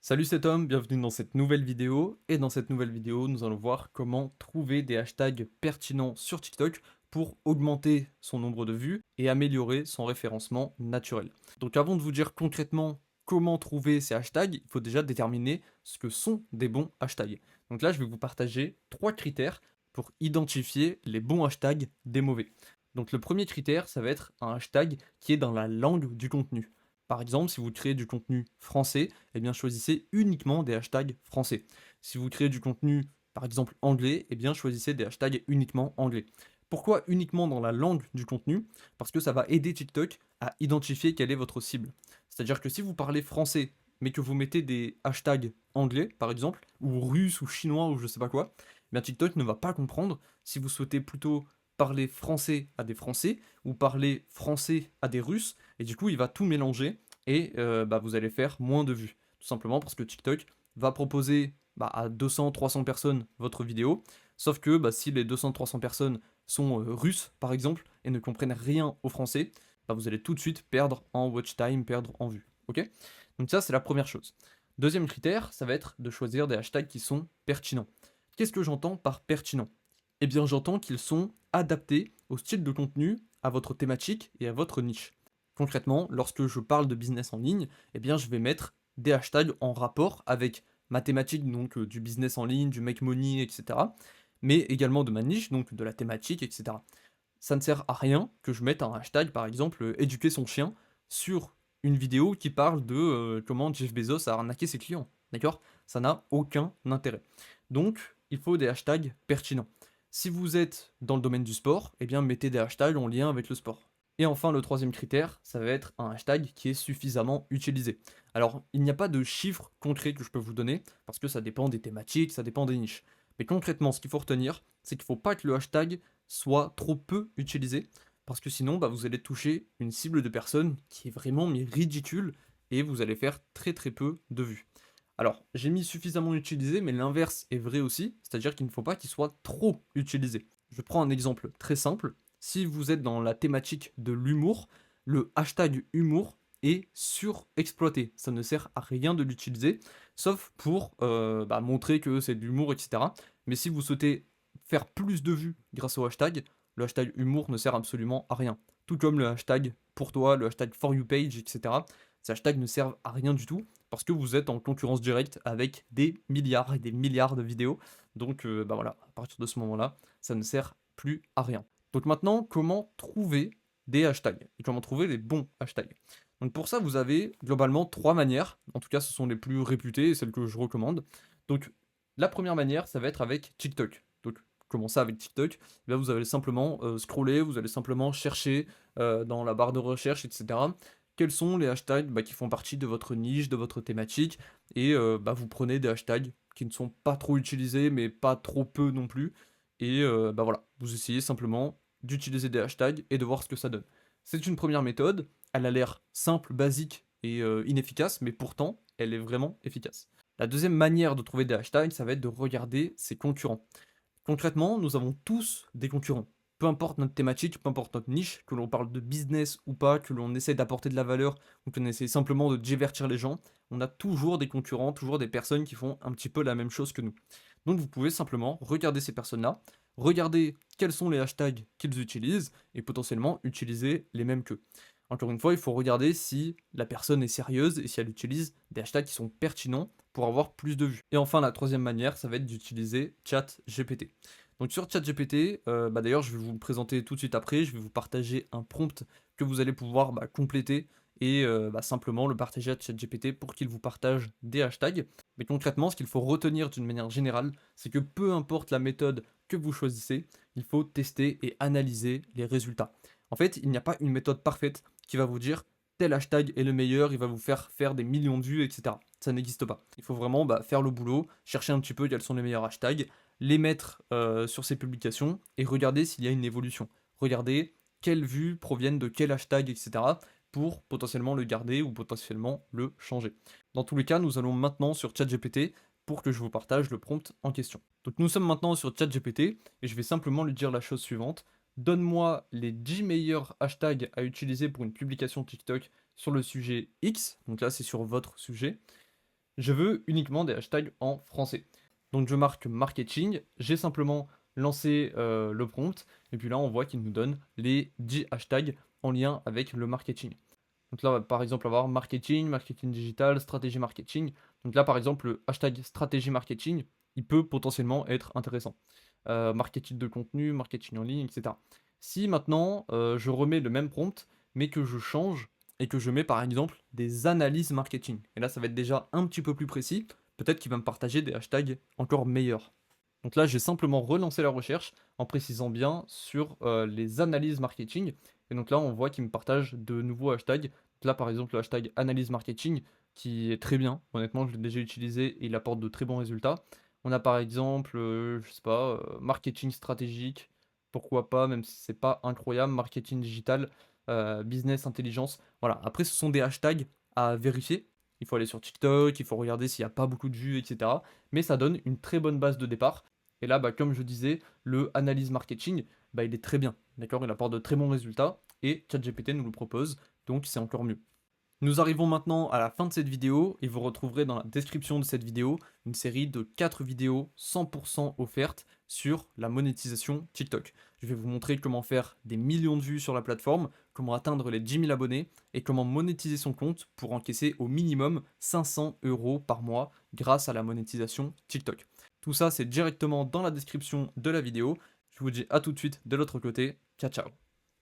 Salut, c'est Tom, bienvenue dans cette nouvelle vidéo. Et dans cette nouvelle vidéo, nous allons voir comment trouver des hashtags pertinents sur TikTok pour augmenter son nombre de vues et améliorer son référencement naturel. Donc avant de vous dire concrètement comment trouver ces hashtags, il faut déjà déterminer ce que sont des bons hashtags. Donc là, je vais vous partager 3 critères pour identifier les bons hashtags des mauvais. Donc le premier critère, ça va être un hashtag qui est dans la langue du contenu. Par exemple, si vous créez du contenu français, eh bien choisissez uniquement des hashtags français. Si vous créez du contenu, par exemple anglais, eh bien choisissez des hashtags uniquement anglais. Pourquoi uniquement dans la langue du contenu? Parce que ça va aider TikTok à identifier quelle est votre cible. C'est-à-dire que si vous parlez français, mais que vous mettez des hashtags anglais, par exemple, ou russe, ou chinois, ou je sais pas quoi, eh bien TikTok ne va pas comprendre si vous souhaitez plutôt parler français à des Français, ou parler français à des Russes, et du coup il va tout mélanger, et vous allez faire moins de vues. Tout simplement parce que TikTok va proposer à 200-300 personnes votre vidéo, sauf que si les 200-300 personnes sont russes par exemple, et ne comprennent rien au français, vous allez tout de suite perdre en watch time, perdre en vue. Ok? Donc ça c'est la première chose. Deuxième critère, ça va être de choisir des hashtags qui sont pertinents. Qu'est-ce que j'entends par pertinent? Eh bien j'entends qu'ils sont adaptés au style de contenu, à votre thématique et à votre niche. Concrètement, lorsque je parle de business en ligne, eh bien, je vais mettre des hashtags en rapport avec ma thématique, donc du business en ligne, du make money, etc. Mais également de ma niche, donc de la thématique, etc. Ça ne sert à rien que je mette un hashtag, par exemple, éduquer son chien, sur une vidéo qui parle de comment Jeff Bezos a arnaqué ses clients. D'accord? Ça n'a aucun intérêt. Donc, il faut des hashtags pertinents. Si vous êtes dans le domaine du sport, eh bien, mettez des hashtags en lien avec le sport. Et enfin, le troisième critère, ça va être un hashtag qui est suffisamment utilisé. Alors, il n'y a pas de chiffres concrets que je peux vous donner, parce que ça dépend des thématiques, ça dépend des niches. Mais concrètement, ce qu'il faut retenir, c'est qu'il ne faut pas que le hashtag soit trop peu utilisé, parce que sinon, vous allez toucher une cible de personnes qui est vraiment ridicule, et vous allez faire très très peu de vues. Alors, j'ai mis suffisamment utilisé, mais l'inverse est vrai aussi, c'est-à-dire qu'il ne faut pas qu'il soit trop utilisé. Je prends un exemple très simple. Si vous êtes dans la thématique de l'humour, le hashtag humour est surexploité. Ça ne sert à rien de l'utiliser, sauf pour montrer que c'est de l'humour, etc. Mais si vous souhaitez faire plus de vues grâce au hashtag, le hashtag humour ne sert absolument à rien. Tout comme le hashtag pour toi, le hashtag for you page, etc. Ces hashtags ne servent à rien du tout parce que vous êtes en concurrence directe avec des milliards et des milliards de vidéos. Donc voilà, à partir de ce moment-là, ça ne sert plus à rien. Donc maintenant, comment trouver des hashtags et comment trouver les bons hashtags? Donc pour ça, vous avez globalement 3 manières. En tout cas, ce sont les plus réputées et celles que je recommande. Donc la première manière, ça va être avec TikTok. Donc comment ça avec TikTok? Eh bien, vous allez simplement scroller, vous allez simplement chercher dans la barre de recherche, etc. Quels sont les hashtags qui font partie de votre niche, de votre thématique, et vous prenez des hashtags qui ne sont pas trop utilisés, mais pas trop peu non plus, et voilà, vous essayez simplement d'utiliser des hashtags et de voir ce que ça donne. C'est une première méthode, elle a l'air simple, basique et inefficace, mais pourtant, elle est vraiment efficace. La deuxième manière de trouver des hashtags, ça va être de regarder ses concurrents. Concrètement, nous avons tous des concurrents. Peu importe notre thématique, peu importe notre niche, que l'on parle de business ou pas, que l'on essaie d'apporter de la valeur ou qu'on essaie simplement de divertir les gens, on a toujours des concurrents, toujours des personnes qui font un petit peu la même chose que nous. Donc vous pouvez simplement regarder ces personnes-là, regarder quels sont les hashtags qu'ils utilisent et potentiellement utiliser les mêmes qu'eux. Encore une fois, il faut regarder si la personne est sérieuse et si elle utilise des hashtags qui sont pertinents pour avoir plus de vues. Et enfin, la troisième manière, ça va être d'utiliser ChatGPT. Donc sur ChatGPT, d'ailleurs, je vais vous le présenter tout de suite après, je vais vous partager un prompt que vous allez pouvoir compléter et simplement le partager à ChatGPT pour qu'il vous partage des hashtags. Mais concrètement, ce qu'il faut retenir d'une manière générale, c'est que peu importe la méthode que vous choisissez, il faut tester et analyser les résultats. En fait, il n'y a pas une méthode parfaite qui va vous dire tel hashtag est le meilleur, il va vous faire faire des millions de vues, etc. Ça n'existe pas. Il faut vraiment faire le boulot, chercher un petit peu quels sont les meilleurs hashtags, les mettre sur ces publications et regarder s'il y a une évolution. Regardez quelles vues proviennent de quel hashtag, etc. pour potentiellement le garder ou potentiellement le changer. Dans tous les cas, nous allons maintenant sur ChatGPT pour que je vous partage le prompt en question. Donc nous sommes maintenant sur ChatGPT et je vais simplement lui dire la chose suivante. Donne-moi les 10 meilleurs hashtags à utiliser pour une publication TikTok sur le sujet X. Donc là, c'est sur votre sujet. je veux uniquement des hashtags en français. Donc je marque marketing, j'ai simplement lancé le prompt, et puis là on voit qu'il nous donne les 10 hashtags en lien avec le marketing. Donc là, on va par exemple avoir marketing, marketing digital, stratégie marketing. Donc là, par exemple, le hashtag stratégie marketing, il peut potentiellement être intéressant. Marketing de contenu, marketing en ligne, etc. Si maintenant, je remets le même prompt, mais que je change et que je mets par exemple des analyses marketing. Et là, ça va être déjà un petit peu plus précis. Peut-être qu'il va me partager des hashtags encore meilleurs. Donc là, j'ai simplement relancé la recherche en précisant bien sur les analyses marketing. Et donc là, on voit qu'il me partage de nouveaux hashtags. Donc là, par exemple, le hashtag analyse marketing, qui est très bien. Honnêtement, je l'ai déjà utilisé et il apporte de très bons résultats. On a par exemple, je sais pas, marketing stratégique, pourquoi pas, même si c'est pas incroyable, marketing digital, business intelligence. Voilà, après, ce sont des hashtags à vérifier. Il faut aller sur TikTok, il faut regarder s'il n'y a pas beaucoup de vues, etc. Mais ça donne une très bonne base de départ. Et là, bah, comme je disais, le analyse marketing, bah, il est très bien. D'accord, il apporte de très bons résultats et ChatGPT nous le propose, donc c'est encore mieux. Nous arrivons maintenant à la fin de cette vidéo et vous retrouverez dans la description de cette vidéo une série de 4 vidéos 100% offertes sur la monétisation TikTok. Je vais vous montrer comment faire des millions de vues sur la plateforme, comment atteindre les 10 000 abonnés et comment monétiser son compte pour encaisser au minimum 500 € par mois grâce à la monétisation TikTok. Tout ça, c'est directement dans la description de la vidéo. Je vous dis à tout de suite de l'autre côté. Ciao, ciao.